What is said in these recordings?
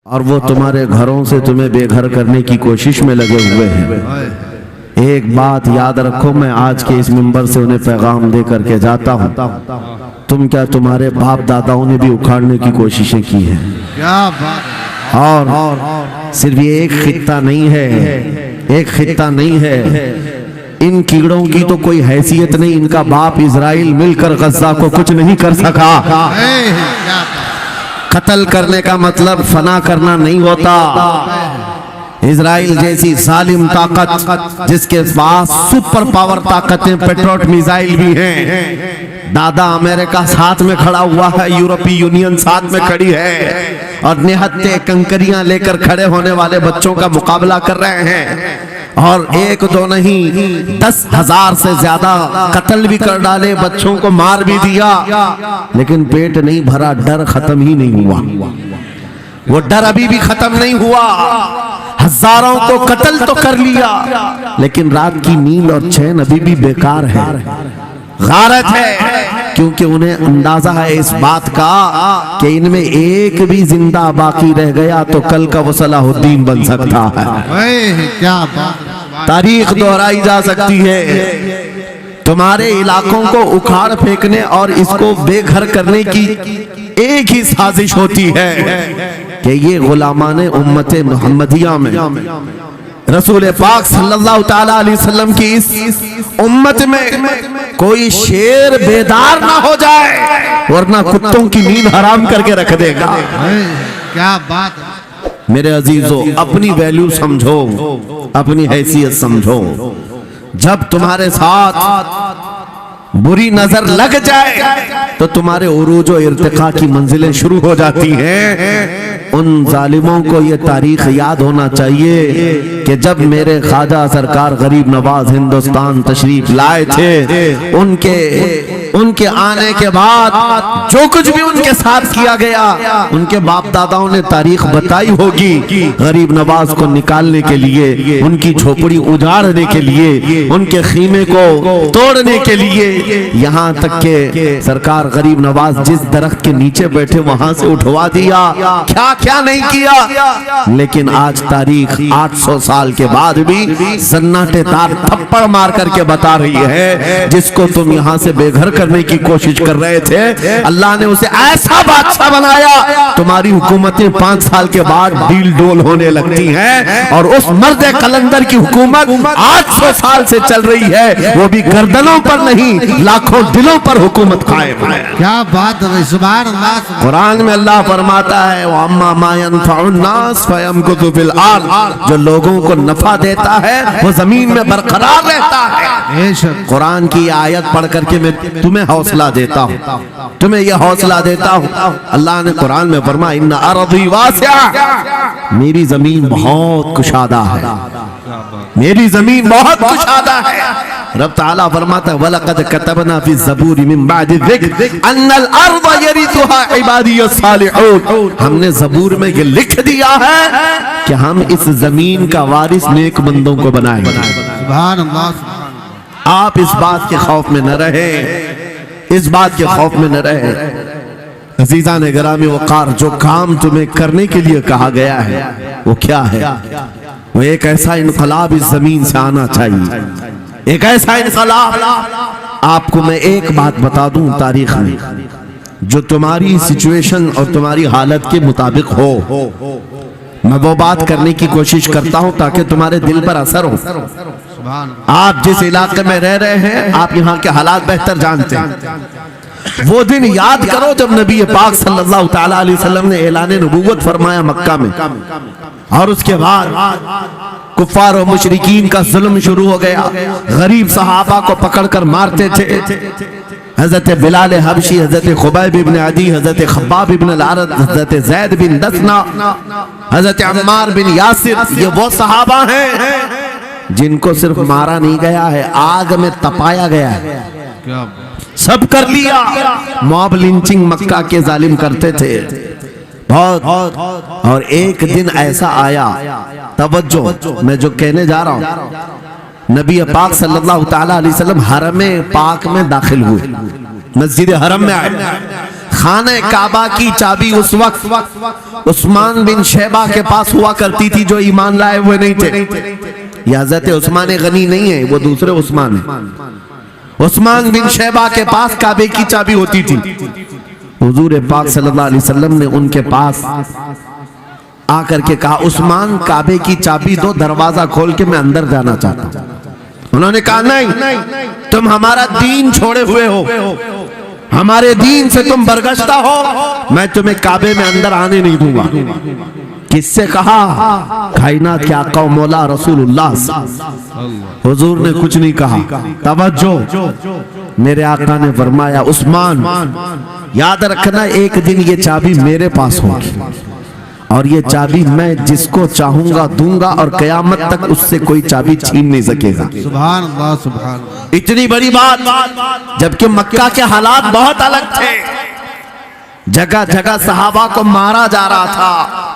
اور وہ تمہارے گھروں سے تمہیں بے گھر کرنے کی کوشش میں لگے ہوئے ہیں۔ ایک بات یاد رکھو، میں آج کے اس منبر سے انہیں پیغام دے کر کے جاتا ہوں، تم کیا تمہارے باپ داداؤں نے بھی اکھاڑنے کی کوششیں کی ہیں، اور صرف یہ ایک خطہ نہیں ہے، ایک خطہ نہیں ہے، ان کیڑوں کی تو کوئی حیثیت نہیں، ان کا باپ اسرائیل مل کر غزہ کو کچھ نہیں کر سکا۔ قتل کرنے کا مطلب فنا کرنا نہیں ہوتا۔ اسرائیل جیسی ظالم طاقت جس کے پاس سپر پاور طاقتیں پیٹروٹ میزائل بھی ہیں، دادا امریکہ ساتھ میں کھڑا ہوا ہے، یورپی یونین ساتھ میں کھڑی ہے، اور نہتے کنکریاں لے کر کھڑے ہونے والے بچوں کا مقابلہ کر رہے ہیں، اور ایک دو نہیں 10,000 سے زیادہ قتل بھی کر ڈالے، بچوں کو مار بھی دیا، لیکن پیٹ نہیں بھرا، ڈر ختم ہی نہیں ہوا، وہ ڈر ابھی بھی ختم نہیں ہوا۔ ہزاروں کو قتل تو کر لیا، لیکن رات کی نیند اور چین ابھی بھی بیکار ہے، غارت ہے، کیونکہ انہیں اندازہ ہے اس بات کا کہ ان میں ایک بھی زندہ باقی رہ گیا تو کل کا وہ صلاح الدین بن سکتا ہے، تاریخ دہرائی جا سکتی ہے۔ تمہارے علاقوں کو اکھاڑ پھینکنے اور اس کو بے گھر کرنے کی ایک ہی سازش ہوتی ہے کہ یہ غلامان امت محمدیہ میں رسول پاک صلی اللہ تعالیٰ علیہ وسلم کی اس امت میں کوئی شیر بیدار نہ ہو جائے، ورنہ کتوں کی نیند حرام کر کے رکھ دے گا۔ کیا بات! میرے عزیزو، اپنی ویلیو سمجھو، اپنی حیثیت سمجھو۔ جب تمہارے ساتھ بری نظر لگ جائے تو تمہارے عروج و ارتقاء کی منزلیں شروع ہو جاتی ہیں۔ ان ظالموں کو یہ تاریخ یاد ہونا چاہیے کہ جب میرے خواجہ سرکار غریب نواز ہندوستان تشریف لائے تھے، ان کے آنے کے بعد جو کچھ بھی ان کے ساتھ کیا گیا، ان کے باپ داداؤں نے تاریخ بتائی ہوگی۔ غریب نواز کو نکالنے کے لیے، ان کی جھوپڑی اجاڑنے کے لیے، ان کے خیمے کو توڑنے کے لیے، یہاں تک کہ سرکار غریب نواز جس درخت کے نیچے بیٹھے وہاں سے اٹھوا دیا، کیا نہیں کیا۔ لیکن آج تاریخ 800 سال کے بعد بھی سناٹے دار تھپڑ مار کر کے بتا رہی ہے، جس کو تم یہاں سے بے گھر کرنے کی کوشش کر رہے تھے، اللہ نے اسے ایسا بادشاہ بنایا، تمہاری حکومتیں 5 سال کے بعد ڈیل ڈول ہونے لگتی ہیں، اور اس مرد قلندر کی حکومت 800 سال سے چل رہی ہے، وہ بھی گردنوں پر نہیں، لاکھوں دلوں پر حکومت قائم ہے۔ کیا بات ہے! سبحان اللہ! قرآن میں اللہ فرماتا ہے وَأَمَّا مَا يَنْفَعُ النَّاسِ فَيَمْكُثُ فِي الْأَرْضِ، جو لوگوں کو نفع دیتا ہے وہ زمین میں برقرار رہتا ہے۔ قرآن کی آیت پڑھ کر کے میں تمہیں حوصلہ دیتا ہوں، تمہیں یہ حوصلہ دیتا ہوں۔ اللہ نے قرآن میں فرمایا اِنَّ أَرْضِي وَاسِعَةٌ، میری زمین بہت کشادہ ہے، میری زمین بہت کشادہ ہے۔ رب تعالیٰ فرماتا ہے وَلَقَدْ كَتَبْنَا فِي الزَّبُورِ مِن بَعْدِ الذِّكْرِ أَنَّ الْأَرْضَ يَرِثُهَا عِبَادِيَ الصَّالِحُونَ، ہم نے زبور میں یہ لکھ دیا ہے کہ ہم اس زمین کا وارث نیک بندوں کو بنائیں گے۔ سبحان اللہ! آپ اس بات کے خوف میں نہ رہے، اس بات کے خوف میں نہ رہے۔ عزیزان گرامی وقار، جو کام تمہیں کرنے کے لیے کہا گیا ہے وہ کیا ہے؟ وہ ایک ایسا انقلاب اس زمین سے آنا چاہیے، ایک ایسا انقلاب۔ آپ کو میں ایک بات بتا دوں، تاریخ میں جو تمہاری سچویشن اور تمہاری حالت کے مطابق ہو، میں وہ بات کرنے کی کوشش کرتا ہوں تاکہ تمہارے دل پر اثر ہو۔ آپ جس علاقے میں رہ رہے ہیں، آپ یہاں کے حالات بہتر جانتے ہیں۔ وہ دن یاد کرو جب نبی پاک صلی اللہ تعالیٰ علیہ وسلم نے اعلان نبوت فرمایا مکہ میں، اور اس کے بعد کفار و مشرکین کا ظلم شروع ہو گیا، غریب صحابہ کو پکڑ کر مارتے تھے۔ حضرت بلال حبشی، حضرت خبیب بن عدی، حضرت خباب بن العرد، حضرت زید بن دسنا، حضرت عمار بن یاسر، یہ وہ صحابہ ہیں جن کو صرف مارا نہیں گیا ہے، آگ میں تپایا گیا ہے، سب کر لیا۔ موب لنچنگ مکہ کے ظالم کرتے تھے بہت، اور ایک دن ایسا آیا، توجہ میں جو کہنے جا رہا ہوں، نبی پاک صلی اللہ تعالیٰ علیہ وسلم حرم پاک میں داخل ہوئے، مسجد حرم میں آئے، خانہ کعبہ کی چابی اس وقت عثمان بن شیبہ کے پاس ہوا کرتی تھی جو ایمان لائے ہوئے نہیں تھے. یہ حضرت عثمان غنی نہیں ہے، وہ دوسرے عثمان ہیں. عثمان بن شیبہ کے پاس کعبے کی چابی ہوتی تھی. حضور پاک صلی اللہ علیہ وسلم نے ان کے پاس آ کر کے کہا عثمان کعبے کی چابی دو، دروازہ کھول کے میں اندر جانا چاہتا ہوں. انہوں نے کہا نہیں، تم ہمارا دین چھوڑے ہوئے ہو، ہمارے دین سے تم برگشتہ ہو، میں تمہیں کعبے میں اندر آنے نہیں دوں گا. کس سے کہا؟ کائنات کے آقا و مولا رسول اللہ. حضور نے کچھ نہیں کہا. توجہ، میرے آقا نے فرمایا عثمان یاد رکھنا ایک دن یہ چابی میرے پاس ہوگی اور یہ چابی میں جس کو چاہوں گا دوں گا اور قیامت تک اس سے کوئی چابی چھین نہیں سکے گا. سبحان اللہ سبحان اللہ. اتنی بڑی بات، جبکہ مکہ کے حالات بہت الگ تھے. جگہ جگہ صحابہ کو مارا جا رہا تھا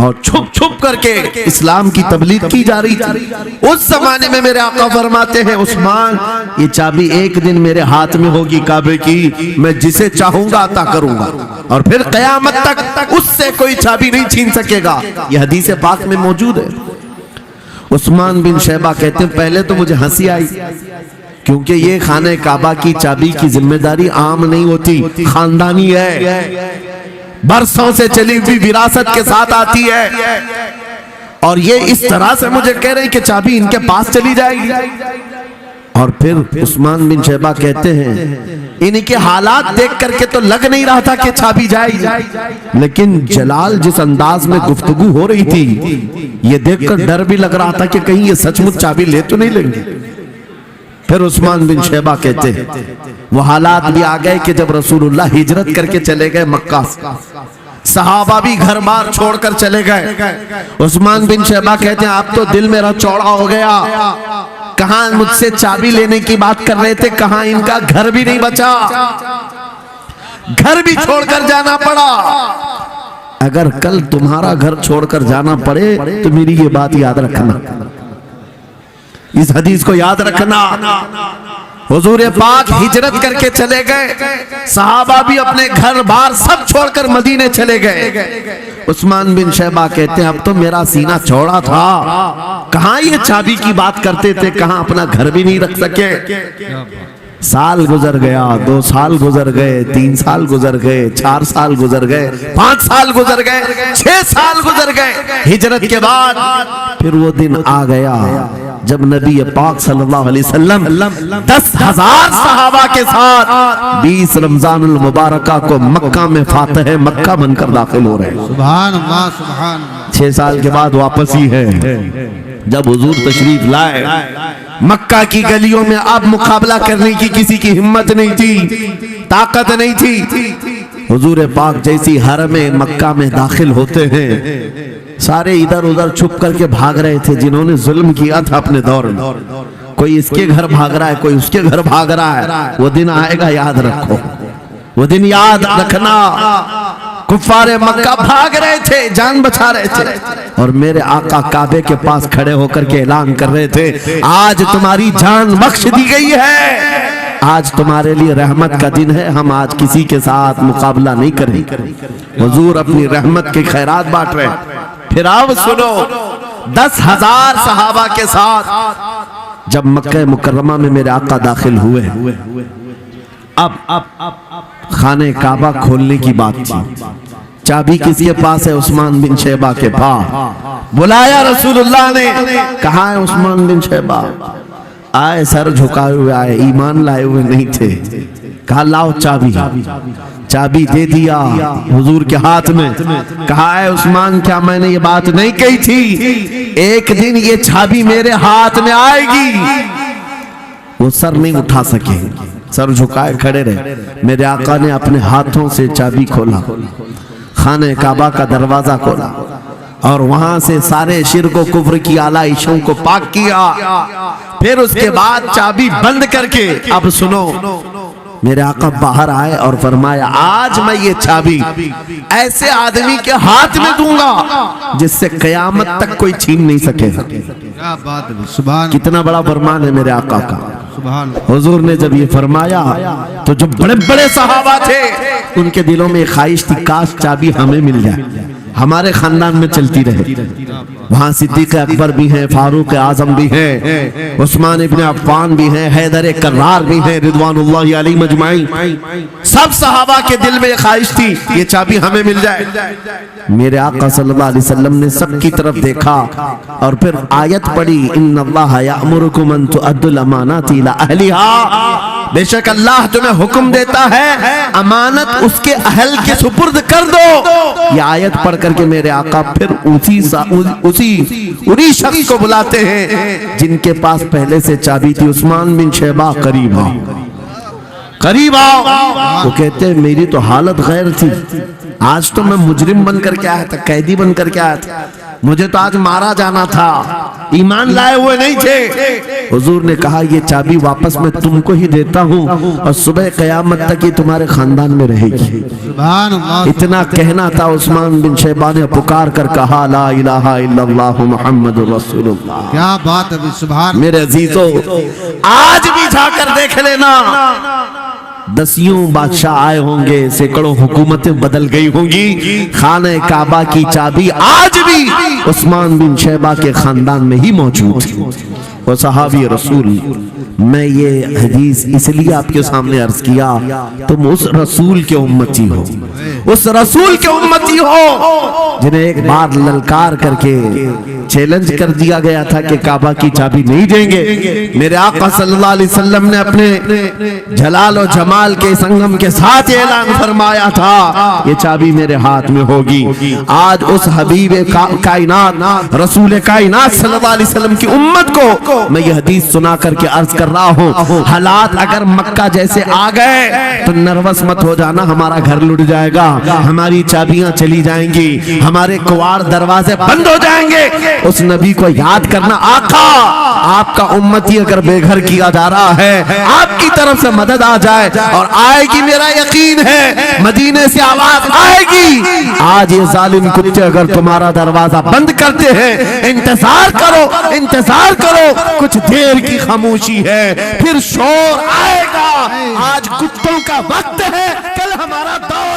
اور چھپ چھپ کر کے اسلام کی تبلیغ کی جا رہی تھی. اس زمانے میں میرے آقا فرماتے ہیں عثمان یہ چابی ایک دن میرے ہاتھ میں ہوگی کعبے کی، میں جسے چاہوں گا عطا کروں گا اور پھر قیامت تک اس سے کوئی چابی نہیں چھین سکے گا. یہ حدیث پاک میں موجود ہے. عثمان بن شیبہ کہتے ہیں پہلے تو مجھے ہنسی آئی کیونکہ یہ خانہ کعبہ کی چابی کی ذمہ داری عام نہیں ہوتی، خاندانی ہے، برسوں سے چلی ہوئی وراثت کے ساتھ آتی ہے. اور یہ اس طرح سے مجھے کہہ رہے ہیں کہ چابی ان کے پاس چلی جائے گی. اور پھر عثمان بن شیبہ کہتے ہیں ان کے حالات دیکھ کر کے تو لگ نہیں رہا تھا کہ چابی جائے گی، لیکن جلال جس انداز میں گفتگو ہو رہی تھی یہ دیکھ کر ڈر بھی لگ رہا تھا کہ کہیں یہ سچ مچ چابی لے تو نہیں لیں گے. پھر عثمان بن شیبہ کہتے ہیں وہ حالات بھی آ گئے کہ جب رسول اللہ ہجرت کر کے چلے گئے مکہ سے، صحابہ بھی گھر بار چھوڑ کر چلے گئے. عثمان بن شیبہ کہتے ہیں اب تو دل میرا چوڑا ہو گیا، کہاں مجھ سے چابی لینے کی بات کر رہے تھے، کہاں ان کا گھر بھی نہیں بچا، گھر بھی چھوڑ کر جانا پڑا. اگر کل تمہارا گھر چھوڑ کر جانا پڑے تو میری یہ بات یاد رکھنا، اس حدیث کو یاد رکھنا. حضور پاک ہجرت کر کے چلے گئے، صحابہ بھی اپنے گھر بار سب چھوڑ کر مدینے چلے گئے. عثمان بن شیبہ کہتے ہیں اب تو میرا سینہ چوڑا تھا، کہاں یہ چابی کی بات کرتے تھے، کہاں اپنا گھر بھی نہیں رکھ سکے. سال گزر گیا، 2 سال گزر گئے، 3 سال گزر گئے، 4 سال گزر گئے، 5 سال گزر گئے، 6 سال گزر گئے. ہجرت کے بعد پھر وہ دن آ گیا جب نبی پاک صلی اللہ علیہ وسلم 10,000 صحابہ کے ساتھ 20 رمضان المبارکہ کو مکہ میں فاتح مکہ بن کر داخل ہو رہے ہیں. سبحان اللہ سبحان اللہ. 6 سال کے بعد واپس ہی ہے. جب حضور تشریف لائے مکہ کی گلیوں میں اب مقابلہ کرنے کی کسی کی ہمت نہیں تھی، طاقت نہیں تھی. حضور پاک جیسی حرم مکہ میں داخل ہوتے ہیں سارے ادھر ادھر چھپ کر کے بھاگ رہے تھے جنہوں نے ظلم کیا تھا اپنے دور میں. کوئی اس کے گھر بھاگ رہا ہے، کوئی اس کے گھر بھاگ رہا ہے. وہ دن آئے گا، یاد رکھو، وہ دن یاد رکھنا. کفار مکہ بھاگ رہے تھے، جان بچا رہے تھے اور میرے آقا کعبے کے پاس کھڑے ہو کر کے اعلان کر رہے تھے آج تمہاری جان بخش دی گئی ہے، آج تمہارے لیے رحمت کا دن ہے، ہم آج کسی کے ساتھ مقابلہ نہیں کریں. حضور اپنی رحمت کے خیرات بانٹ رہے. پھر آپ سنو 10,000 صحابہ کے ساتھ جب مکہ مکرمہ میں میرے آقا داخل ہوئے، اب خانہ کعبہ کھولنے کی بات تھی. چابی کس کے پاس ہے؟ عثمان بن شیبہ کے پاس. بلایا رسول اللہ نے، کہاں ہے عثمان بن شیبہ؟ آئے سر جھکائے ہوئے آئے، ایمان لائے ہوئے نہیں تھے. کہا لاؤ چابی. چابی دے دیا حضور کے ہاتھ میں. کہا ہے عثمان کیا میں نے یہ بات نہیں کہی تھی ایک دن یہ چابی میرے ہاتھ میں آئے گی؟ وہ سر نہیں اٹھا سکے، سر جھکائے کھڑے رہے. میرے آقا نے اپنے ہاتھوں سے چابی کھولا، خانہ کعبہ کا دروازہ کھولا اور وہاں سے سارے شرک و کفر کی آلائشوں کو پاک کیا. پھر اس کے بعد چابی بند کر کے اب سنو میرے آقا باہر آئے اور فرمایا آج میں یہ چابی ایسے آدمی کے ہاتھ میں دوں گا جس سے قیامت تک کوئی چھین نہیں سکے. کیا بات ہے، سبحان. کتنا بڑا فرمان ہے میرے آقا کا. سبحان اللہ حضور نے جب یہ فرمایا تو جو بڑے بڑے صحابہ تھے ان کے دلوں میں خواہش تھی کاش چابی ہمیں مل جائے، ہمارے خاندان میں چلتی رہے۔ وہاں صدیق اکبر بھی ہیں، فاروق اعظم بھی ہیں، عثمان ابن عفان بھی ہیں، حیدر کرار بھی ہیں، رضوان اللہ علیہ مجمعین۔ سب صحابہ کے دل میں یہ خواہش تھی یہ چابی ہمیں مل جائے۔ میرے آقا صلی اللہ علیہ وسلم نے سب کی طرف دیکھا اور پھر آیت پڑھی، ان اللہ یأمرکم ان تؤدوا الامانات الی اہلھا، بے شک اللہ تمہیں حکم دیتا ہے امانت اس کے اہل کے سپرد کر دو۔ یہ آیت پڑھ کر کے میرے آقا پھر انہی شخص کو بلاتے ہیں جن کے پاس پہلے سے چابی تھی، عثمان بن شیبہ، قریب آؤ قریب آؤ۔ وہ کہتے ہیں میری تو حالت غیر تھی، آج تو میں مجرم بن کر کے آیا تھا، قیدی بن کر کے آیا تھا، مجھے تو آج مارا جانا تھا، ایمان لائے ہوئے نہیں تھے۔ حضور نے کہا یہ چابی واپس میں تم کو ہی دیتا ہوں اور صبح قیامت تک یہ تمہارے خاندان میں رہے گی۔ سبحان اللہ۔ اتنا کہنا تھا، عثمان بن شیبہ نے پکار کر کہا لا الہ الا اللہ محمد رسول اللہ۔ کیا بات ہے سبحان۔ میرے عزیزو آج بھی جا کر دیکھ لینا، دسیوں بادشاہ آئے ہوں گے، سینکڑوں حکومتیں بدل گئی ہوں گی، خانہ کعبہ کی چابی آج بھی عثمان بن شیبہ کے خاندان میں ہی موجود ہے۔ وہ صحابی رسول، میں یہ حدیث اس لیے آپ کے سامنے عرض کیا، تم اس رسول کے امتی ہو، اس رسول کے امتی ہو جنہیں ایک بار للکار کر کے چیلنج کر دیا گیا تھا کہ کعبہ کی چابی نہیں دیں گے۔ میرے آقا صلی اللہ علیہ وسلم نے اپنے جلال و جمال کے سنگم کے ساتھ اعلان فرمایا تھا یہ چابی میرے ہاتھ میں ہوگی۔ آج اس حبیب کائنات رسول کائنات صلی اللہ علیہ وسلم کی امت کو میں یہ حدیث سنا کر کے عرض کر رہا ہوں، حالات اگر مکہ جیسے آ گئے تو نروس مت ہو جانا، ہمارا گھر لٹ جائے گا، ہماری چابیاں چلی جائیں گی، ہمارے کواڑ دروازے بند ہو جائیں گے۔ اس نبی کو یاد کرنا، آقا آپ کا امتی اگر بے گھر کیا جا رہا ہے، آپ کی طرف سے مدد آ جائے اور آئے گی، میرا یقین ہے مدینے سے آواز آئے گی۔ آج یہ ظالم کتے اگر تمہارا دروازہ بند کرتے ہیں، انتظار کرو انتظار کرو، کچھ دیر کی خاموشی ہے، پھر شور آئے گا۔ آج کتوں کا وقت ہے، کل ہمارا دور